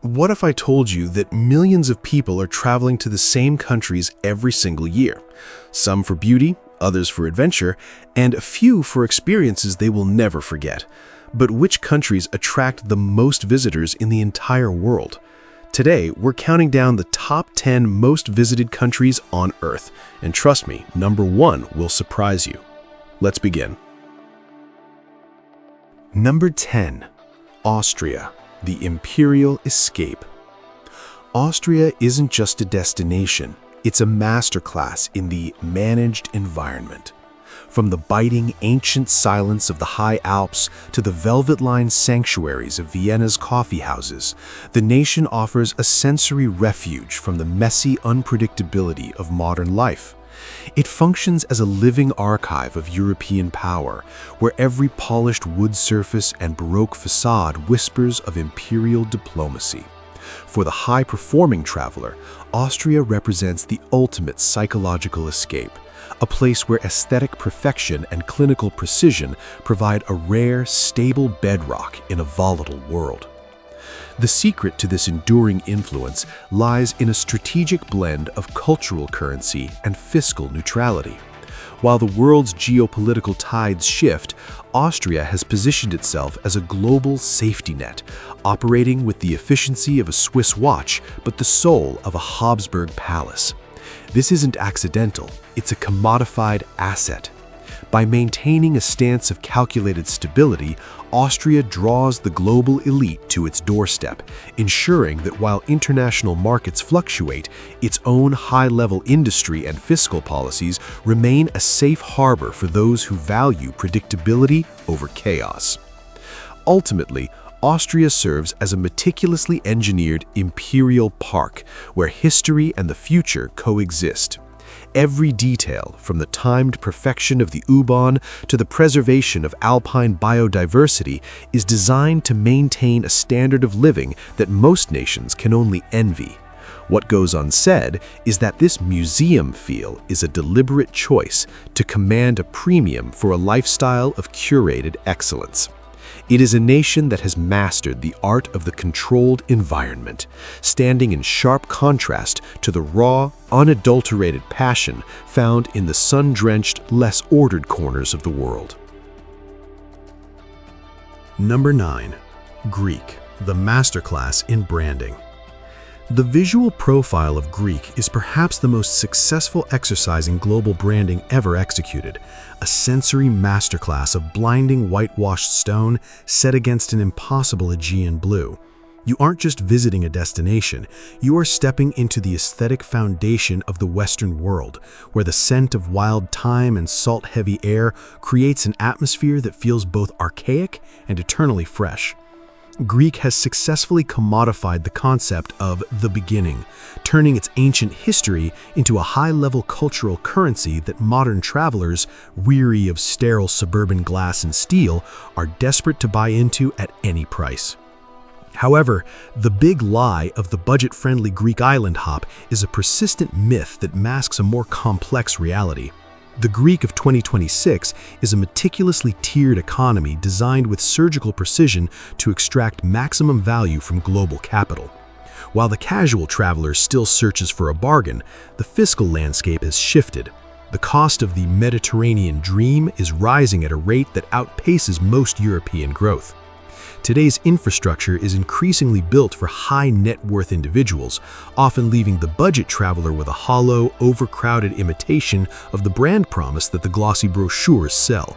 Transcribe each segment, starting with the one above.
What if I told you that millions of people are traveling to the same countries every single year? Some for beauty, others for adventure, and a few for experiences they will never forget. But which countries attract the most visitors in the entire world? Today, we're counting down the top 10 most visited countries on Earth. And trust me, number 1 will surprise you. Let's begin. Number 10. Austria. The Imperial Escape. Austria isn't just a destination, it's a masterclass in the managed environment. From the biting ancient silence of the high Alps to the velvet-lined sanctuaries of Vienna's coffee houses, the nation offers a sensory refuge from the messy unpredictability of modern life. It functions as a living archive of European power, where every polished wood surface and Baroque facade whispers of imperial diplomacy. For the high-performing traveler, Austria represents the ultimate psychological escape, a place where aesthetic perfection and clinical precision provide a rare, stable bedrock in a volatile world. The secret to this enduring influence lies in a strategic blend of cultural currency and fiscal neutrality. While the world's geopolitical tides shift, Austria has positioned itself as a global safety net, operating with the efficiency of a Swiss watch but the soul of a Habsburg palace. This isn't accidental, it's a commodified asset. By maintaining a stance of calculated stability, Austria draws the global elite to its doorstep, ensuring that while international markets fluctuate, its own high-level industry and fiscal policies remain a safe harbor for those who value predictability over chaos. Ultimately, Austria serves as a meticulously engineered imperial park where history and the future coexist. Every detail, from the timed perfection of the U-Bahn to the preservation of alpine biodiversity, is designed to maintain a standard of living that most nations can only envy. What goes unsaid is that this museum feel is a deliberate choice to command a premium for a lifestyle of curated excellence. It is a nation that has mastered the art of the controlled environment, standing in sharp contrast to the raw, unadulterated passion found in the sun-drenched, less ordered corners of the world. Number 9. Greek, the masterclass in branding. The visual profile of Greek is perhaps the most successful exercise in global branding ever executed, a sensory masterclass of blinding whitewashed stone set against an impossible Aegean blue. You aren't just visiting a destination, you are stepping into the aesthetic foundation of the Western world, where the scent of wild thyme and salt-heavy air creates an atmosphere that feels both archaic and eternally fresh. Greek has successfully commodified the concept of the beginning, turning its ancient history into a high-level cultural currency that modern travelers, weary of sterile suburban glass and steel, are desperate to buy into at any price. However, the big lie of the budget-friendly Greek island hop is a persistent myth that masks a more complex reality. The Greek of 2026 is a meticulously tiered economy designed with surgical precision to extract maximum value from global capital. While the casual traveler still searches for a bargain, the fiscal landscape has shifted. The cost of the Mediterranean dream is rising at a rate that outpaces most European growth. Today's infrastructure is increasingly built for high net worth individuals, often leaving the budget traveler with a hollow, overcrowded imitation of the brand promise that the glossy brochures sell.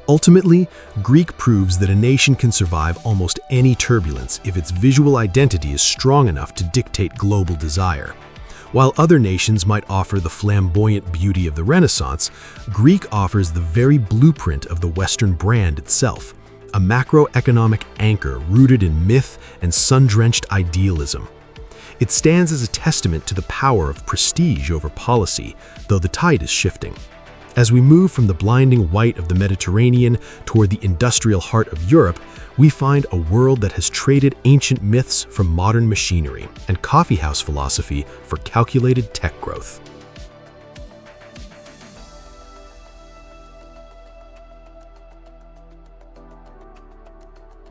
Ultimately, Greek proves that a nation can survive almost any turbulence if its visual identity is strong enough to dictate global desire. While other nations might offer the flamboyant beauty of the Renaissance, Greek offers the very blueprint of the Western brand itself. A macroeconomic anchor rooted in myth and sun-drenched idealism. It stands as a testament to the power of prestige over policy, though the tide is shifting. As we move from the blinding white of the Mediterranean toward the industrial heart of Europe, we find a world that has traded ancient myths for modern machinery and coffeehouse philosophy for calculated tech growth.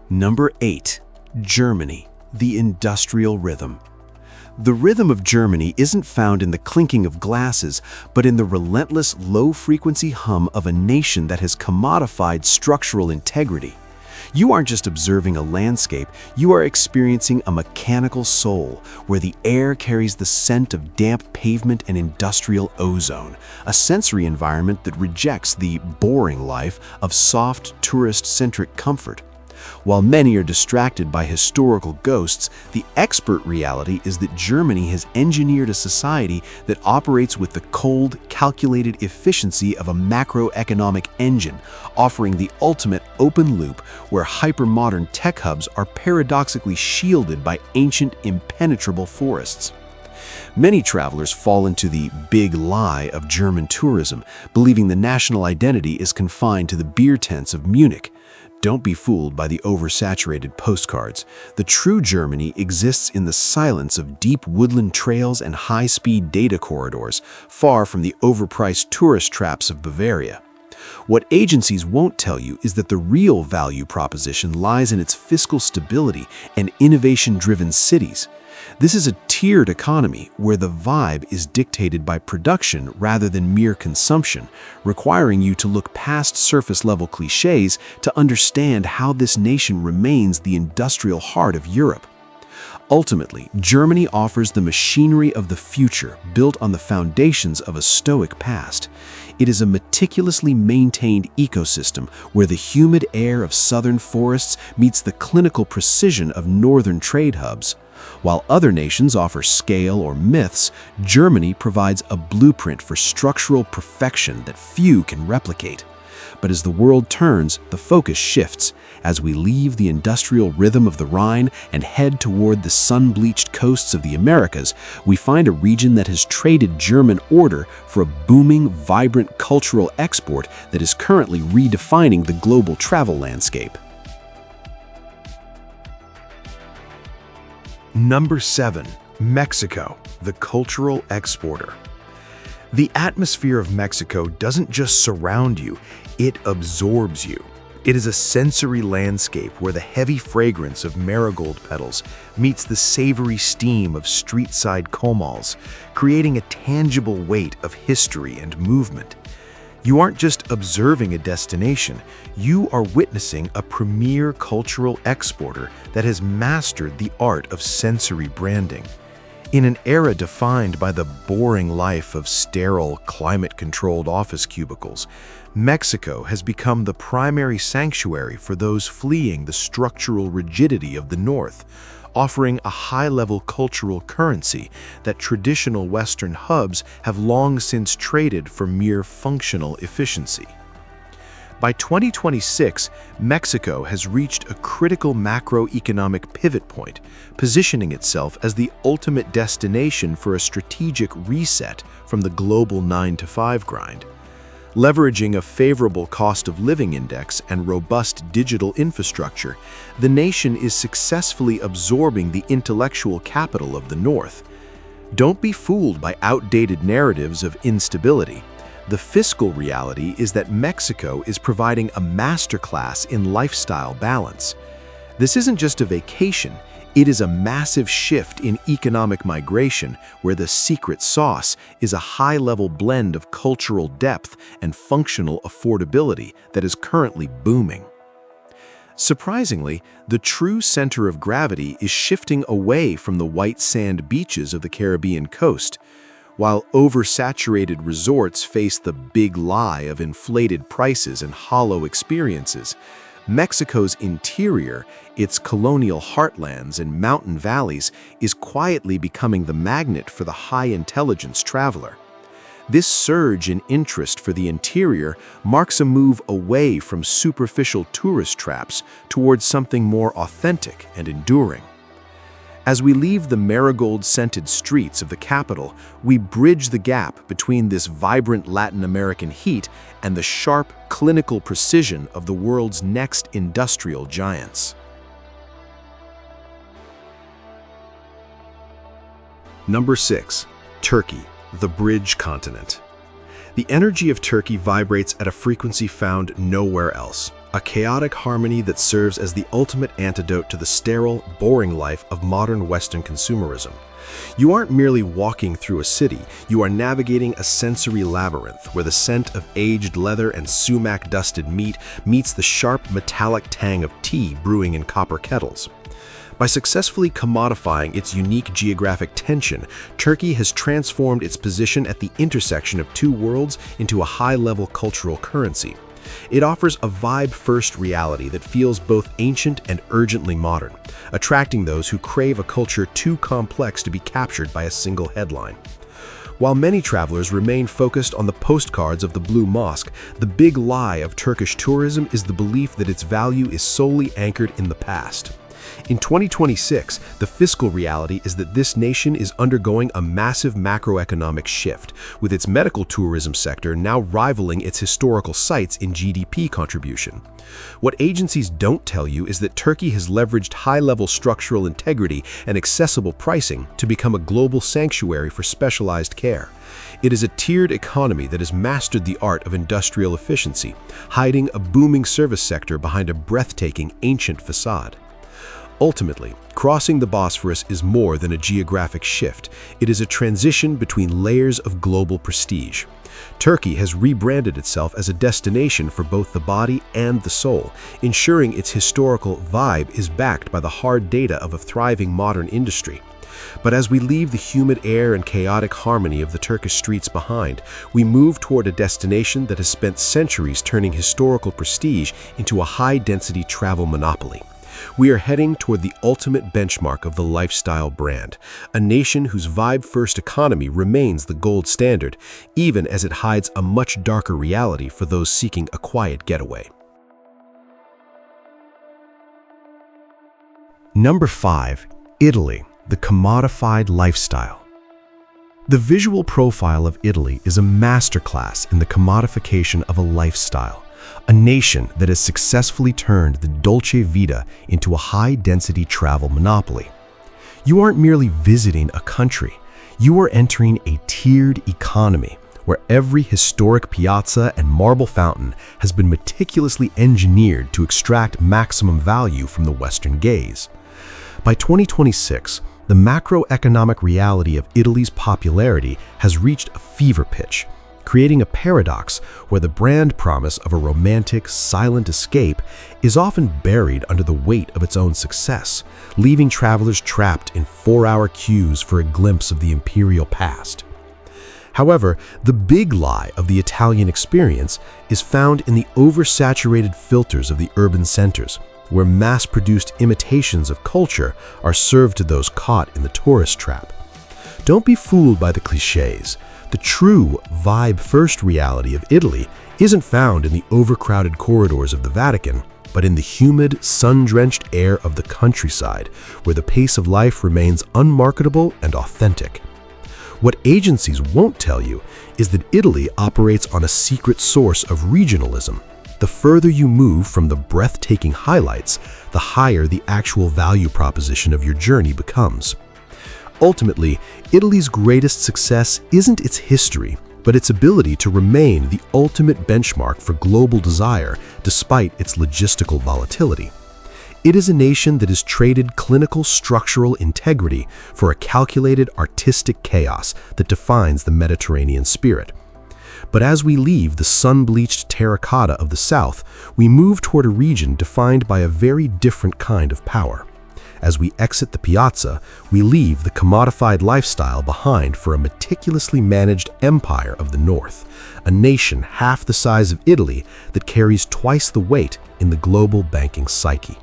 Number 8. Germany, The industrial rhythm. The rhythm of Germany isn't found in the clinking of glasses, but in the relentless, low-frequency hum of a nation that has commodified structural integrity. You aren't just observing a landscape, you are experiencing a mechanical soul, where the air carries the scent of damp pavement and industrial ozone, a sensory environment that rejects the boring life of soft, tourist-centric comfort. While many are distracted by historical ghosts, the expert reality is that Germany has engineered a society that operates with the cold, calculated efficiency of a macroeconomic engine, offering the ultimate open loop where hyper-modern tech hubs are paradoxically shielded by ancient, impenetrable forests. Many travelers fall into the big lie of German tourism, believing the national identity is confined to the beer tents of Munich. Don't be fooled by the oversaturated postcards. The true Germany exists in the silence of deep woodland trails and high-speed data corridors, far from the overpriced tourist traps of Bavaria. What agencies won't tell you is that the real value proposition lies in its fiscal stability and innovation-driven cities. This is a tiered economy where the vibe is dictated by production rather than mere consumption, requiring you to look past surface-level cliches to understand how this nation remains the industrial heart of Europe. Ultimately, Germany offers the machinery of the future built on the foundations of a stoic past. It is a meticulously maintained ecosystem where the humid air of southern forests meets the clinical precision of northern trade hubs. While other nations offer scale or myths, Germany provides a blueprint for structural perfection that few can replicate. But as the world turns, the focus shifts. As we leave the industrial rhythm of the Rhine and head toward the sun-bleached coasts of the Americas, we find a region that has traded German order for a booming, vibrant cultural export that is currently redefining the global travel landscape. Number 7. Mexico, the cultural exporter. The atmosphere of Mexico doesn't just surround you, it absorbs you. It is a sensory landscape where the heavy fragrance of marigold petals meets the savory steam of street-side comals, creating a tangible weight of history and movement. You aren't just observing a destination, you are witnessing a premier cultural exporter that has mastered the art of sensory branding. In an era defined by the boring life of sterile, climate-controlled office cubicles, Mexico has become the primary sanctuary for those fleeing the structural rigidity of the North, offering a high-level cultural currency that traditional Western hubs have long since traded for mere functional efficiency. By 2026, Mexico has reached a critical macroeconomic pivot point, positioning itself as the ultimate destination for a strategic reset from the global 9-to-5 grind. Leveraging a favorable cost of living index and robust digital infrastructure, the nation is successfully absorbing the intellectual capital of the North. Don't be fooled by outdated narratives of instability. The fiscal reality is that Mexico is providing a masterclass in lifestyle balance. This isn't just a vacation, it is a massive shift in economic migration where the secret sauce is a high-level blend of cultural depth and functional affordability that is currently booming. Surprisingly, the true center of gravity is shifting away from the white sand beaches of the Caribbean coast. While oversaturated resorts face the big lie of inflated prices and hollow experiences, Mexico's interior, its colonial heartlands and mountain valleys, is quietly becoming the magnet for the high-intelligence traveler. This surge in interest for the interior marks a move away from superficial tourist traps towards something more authentic and enduring. As we leave the marigold-scented streets of the capital, we bridge the gap between this vibrant Latin American heat and the sharp, clinical precision of the world's next industrial giants. Number 6. Turkey, the bridge continent. The energy of Turkey vibrates at a frequency found nowhere else. a chaotic harmony that serves as the ultimate antidote to the sterile, boring life of modern Western consumerism. You aren't merely walking through a city, you are navigating a sensory labyrinth where the scent of aged leather and sumac-dusted meat meets the sharp, metallic tang of tea brewing in copper kettles. By successfully commodifying its unique geographic tension, Turkey has transformed its position at the intersection of two worlds into a high-level cultural currency. It offers a vibe-first reality that feels both ancient and urgently modern, attracting those who crave a culture too complex to be captured by a single headline. While many travelers remain focused on the postcards of the Blue Mosque, the big lie of Turkish tourism is the belief that its value is solely anchored in the past. In 2026, the fiscal reality is that this nation is undergoing a massive macroeconomic shift, with its medical tourism sector now rivaling its historical sites in GDP contribution. What agencies don't tell you is that Turkey has leveraged high-level structural integrity and accessible pricing to become a global sanctuary for specialized care. It is a tiered economy that has mastered the art of industrial efficiency, hiding a booming service sector behind a breathtaking ancient facade. Ultimately, crossing the Bosphorus is more than a geographic shift. It is a transition between layers of global prestige. Turkey has rebranded itself as a destination for both the body and the soul, ensuring its historical vibe is backed by the hard data of a thriving modern industry. But as we leave the humid air and chaotic harmony of the Turkish streets behind, we move toward a destination that has spent centuries turning historical prestige into a high-density travel monopoly. We are heading toward the ultimate benchmark of the lifestyle brand, a nation whose vibe-first economy remains the gold standard, even as it hides a much darker reality for those seeking a quiet getaway. Number 5. Italy, the commodified lifestyle. The visual profile of Italy is a masterclass in the commodification of a lifestyle. A nation that has successfully turned the dolce vita into a high-density travel monopoly. You aren't merely visiting a country, you are entering a tiered economy where every historic piazza and marble fountain has been meticulously engineered to extract maximum value from the Western gaze. By 2026, the macroeconomic reality of Italy's popularity has reached a fever pitch, creating a paradox where the brand promise of a romantic, silent escape is often buried under the weight of its own success, leaving travelers trapped in 4-hour queues for a glimpse of the imperial past. However, the big lie of the Italian experience is found in the oversaturated filters of the urban centers, where mass-produced imitations of culture are served to those caught in the tourist trap. Don't be fooled by the clichés. The true vibe-first reality of Italy isn't found in the overcrowded corridors of the Vatican, but in the humid, sun-drenched air of the countryside, where the pace of life remains unmarketable and authentic. What agencies won't tell you is that Italy operates on a secret source of regionalism. The further you move from the breathtaking highlights, the higher the actual value proposition of your journey becomes. Ultimately, Italy's greatest success isn't its history, but its ability to remain the ultimate benchmark for global desire despite its logistical volatility. It is a nation that has traded clinical structural integrity for a calculated artistic chaos that defines the Mediterranean spirit. But as we leave the sun-bleached terracotta of the south, we move toward a region defined by a very different kind of power. As we exit the piazza, we leave the commodified lifestyle behind for a meticulously managed empire of the north, a nation half the size of Italy that carries twice the weight in the global banking psyche.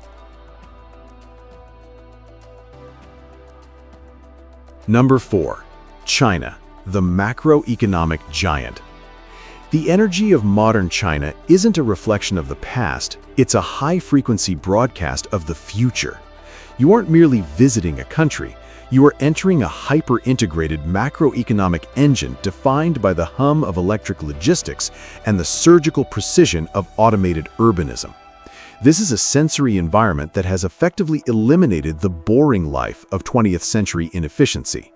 Number 4. China, the macroeconomic giant. The energy of modern China isn't a reflection of the past, it's a high-frequency broadcast of the future. You aren't merely visiting a country, you are entering a hyper-integrated macroeconomic engine defined by the hum of electric logistics and the surgical precision of automated urbanism. This is a sensory environment that has effectively eliminated the boring life of 20th century inefficiency.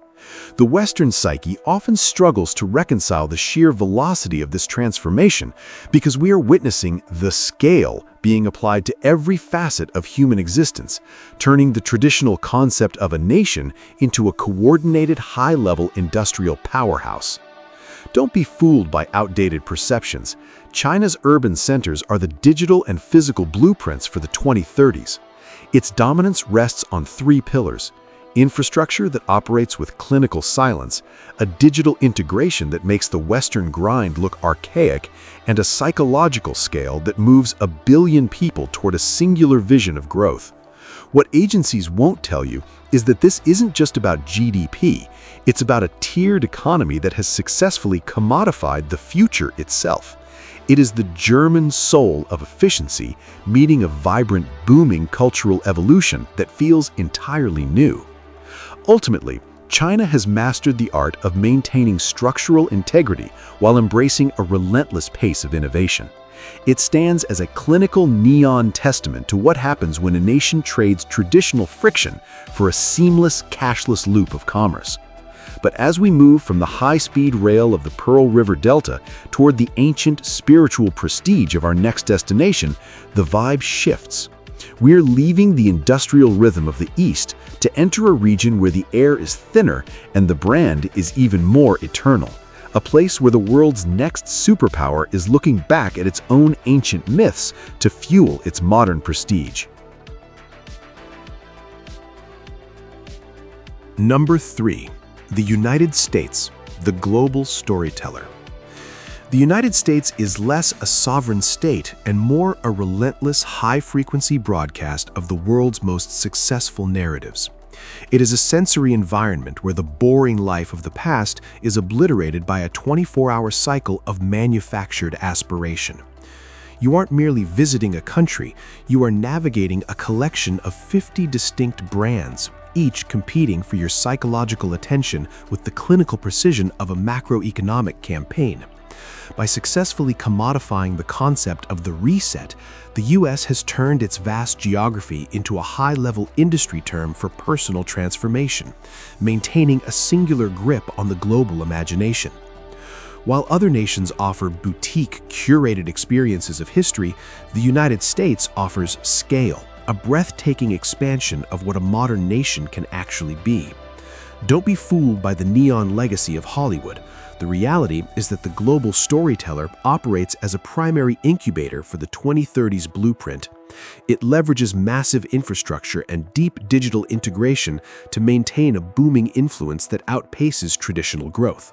The Western psyche often struggles to reconcile the sheer velocity of this transformation because we are witnessing the scale being applied to every facet of human existence, turning the traditional concept of a nation into a coordinated high-level industrial powerhouse. Don't be fooled by outdated perceptions. China's urban centers are the digital and physical blueprints for the 2030s. Its dominance rests on three pillars: infrastructure that operates with clinical silence, a digital integration that makes the Western grind look archaic, and a psychological scale that moves 1 billion people toward a singular vision of growth. What agencies won't tell you is that this isn't just about GDP, it's about a tiered economy that has successfully commodified the future itself. It is the German soul of efficiency meeting a vibrant, booming cultural evolution that feels entirely new. Ultimately, China has mastered the art of maintaining structural integrity while embracing a relentless pace of innovation. It stands as a clinical neon testament to what happens when a nation trades traditional friction for a seamless, cashless loop of commerce. But as we move from the high-speed rail of the Pearl River Delta toward the ancient spiritual prestige of our next destination, the vibe shifts. We're leaving the industrial rhythm of the East to enter a region where the air is thinner and the brand is even more eternal. A place where the world's next superpower is looking back at its own ancient myths to fuel its modern prestige. Number 3. The United States, the global storyteller. The United States is less a sovereign state and more a relentless, high-frequency broadcast of the world's most successful narratives. It is a sensory environment where the boring life of the past is obliterated by a 24-hour cycle of manufactured aspiration. You aren't merely visiting a country, you are navigating a collection of 50 distinct brands, each competing for your psychological attention with the clinical precision of a macroeconomic campaign. By successfully commodifying the concept of the reset, the U.S. has turned its vast geography into a high-level industry term for personal transformation, maintaining a singular grip on the global imagination. While other nations offer boutique, curated experiences of history, the United States offers scale, a breathtaking expansion of what a modern nation can actually be. Don't be fooled by the neon legacy of Hollywood. The reality is that the global storyteller operates as a primary incubator for the 2030s blueprint. It leverages massive infrastructure and deep digital integration to maintain a booming influence that outpaces traditional growth.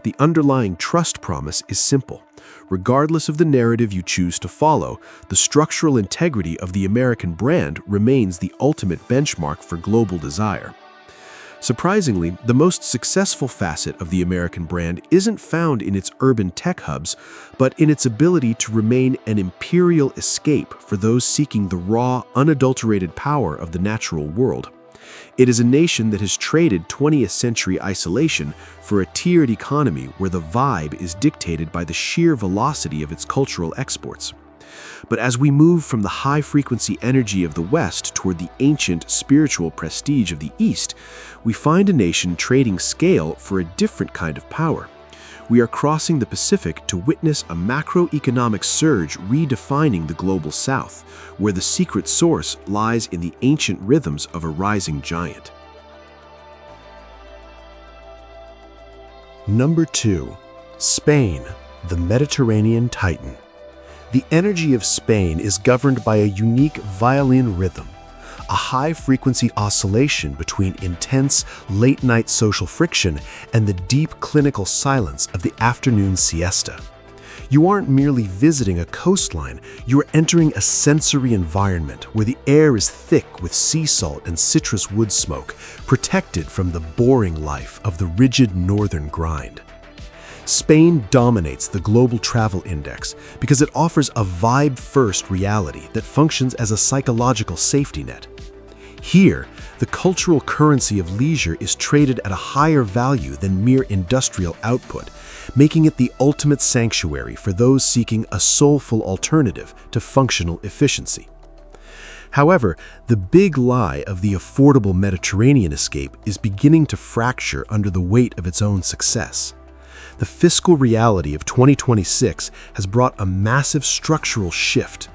The underlying trust promise is simple. Regardless of the narrative you choose to follow, the structural integrity of the American brand remains the ultimate benchmark for global desire. Surprisingly, the most successful facet of the American brand isn't found in its urban tech hubs, but in its ability to remain an imperial escape for those seeking the raw, unadulterated power of the natural world. It is a nation that has traded 20th century isolation for a tiered economy where the vibe is dictated by the sheer velocity of its cultural exports. But as we move from the high-frequency energy of the West toward the ancient spiritual prestige of the East, we find a nation trading scale for a different kind of power. We are crossing the Pacific to witness a macroeconomic surge redefining the global South, where the secret source lies in the ancient rhythms of a rising giant. Number 2. Spain, the Mediterranean Titan. The energy of Spain is governed by a unique violin rhythm, a high-frequency oscillation between intense, late-night social friction and the deep clinical silence of the afternoon siesta. You aren't merely visiting a coastline, you are entering a sensory environment where the air is thick with sea salt and citrus wood smoke, protected from the boring life of the rigid northern grind. Spain dominates the global travel index because it offers a vibe-first reality that functions as a psychological safety net. Here, the cultural currency of leisure is traded at a higher value than mere industrial output, making it the ultimate sanctuary for those seeking a soulful alternative to functional efficiency. However, the big lie of the affordable Mediterranean escape is beginning to fracture under the weight of its own success. The fiscal reality of 2026 has brought a massive structural shift.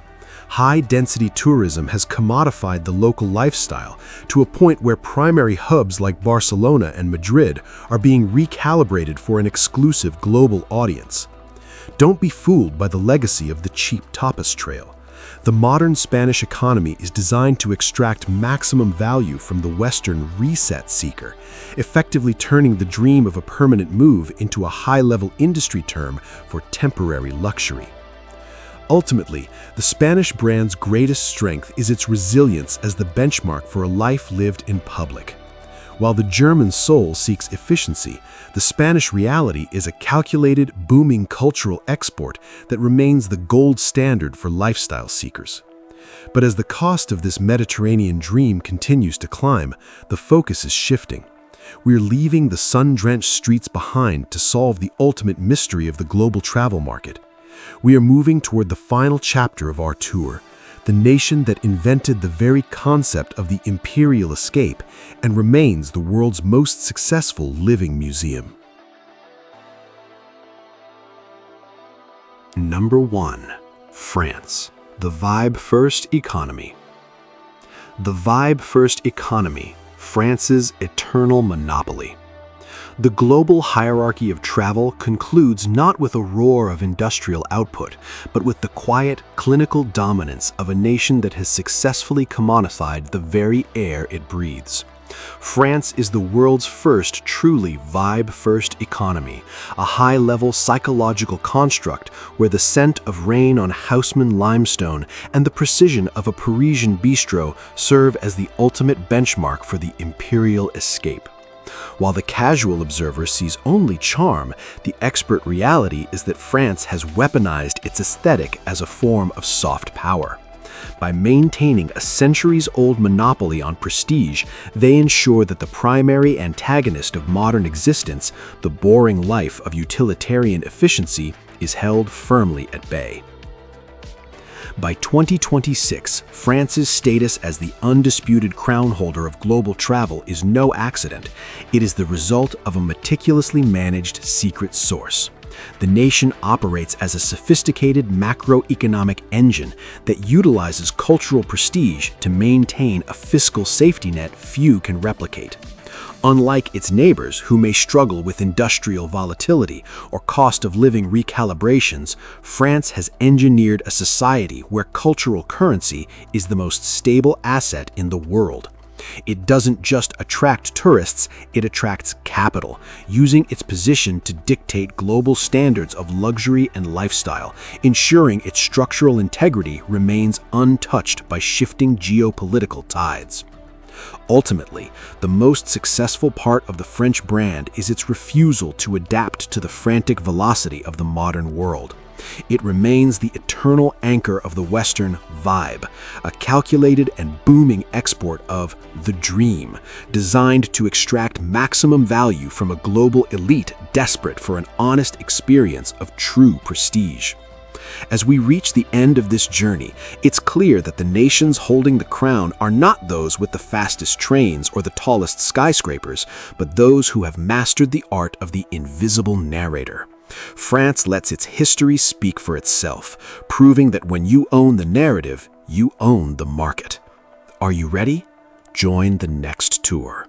High-density tourism has commodified the local lifestyle to a point where primary hubs like Barcelona and Madrid are being recalibrated for an exclusive global audience. Don't be fooled by the legacy of the cheap tapas trail. The modern Spanish economy is designed to extract maximum value from the Western reset seeker, effectively turning the dream of a permanent move into a high-level industry term for temporary luxury. Ultimately, the Spanish brand's greatest strength is its resilience as the benchmark for a life lived in public. While the German soul seeks efficiency, the Spanish reality is a calculated, booming cultural export that remains the gold standard for lifestyle seekers. But as the cost of this Mediterranean dream continues to climb, the focus is shifting. We're leaving the sun-drenched streets behind to solve the ultimate mystery of the global travel market. We are moving toward the final chapter of our tour, the nation that invented the very concept of the Imperial escape and remains the world's most successful living museum. Number 1. France, the vibe-first economy. The vibe-first economy, France's eternal monopoly. The global hierarchy of travel concludes not with a roar of industrial output, but with the quiet, clinical dominance of a nation that has successfully commodified the very air it breathes. France is the world's first truly vibe-first economy, a high-level psychological construct where the scent of rain on Haussmann limestone and the precision of a Parisian bistro serve as the ultimate benchmark for the Imperial escape. While the casual observer sees only charm, the expert reality is that France has weaponized its aesthetic as a form of soft power. By maintaining a centuries-old monopoly on prestige, they ensure that the primary antagonist of modern existence, the boring life of utilitarian efficiency, is held firmly at bay. By 2026, France's status as the undisputed crown holder of global travel is no accident. It is the result of a meticulously managed secret source. The nation operates as a sophisticated macroeconomic engine that utilizes cultural prestige to maintain a fiscal safety net few can replicate. Unlike its neighbors, who may struggle with industrial volatility or cost of living recalibrations, France has engineered a society where cultural currency is the most stable asset in the world. It doesn't just attract tourists, it attracts capital, using its position to dictate global standards of luxury and lifestyle, ensuring its structural integrity remains untouched by shifting geopolitical tides. Ultimately, the most successful part of the French brand is its refusal to adapt to the frantic velocity of the modern world. It remains the eternal anchor of the Western vibe, a calculated and booming export of the dream, designed to extract maximum value from a global elite desperate for an honest experience of true prestige. As we reach the end of this journey, it's clear that the nations holding the crown are not those with the fastest trains or the tallest skyscrapers, but those who have mastered the art of the invisible narrator. France lets its history speak for itself, proving that when you own the narrative, you own the market. Are you ready? Join the next tour.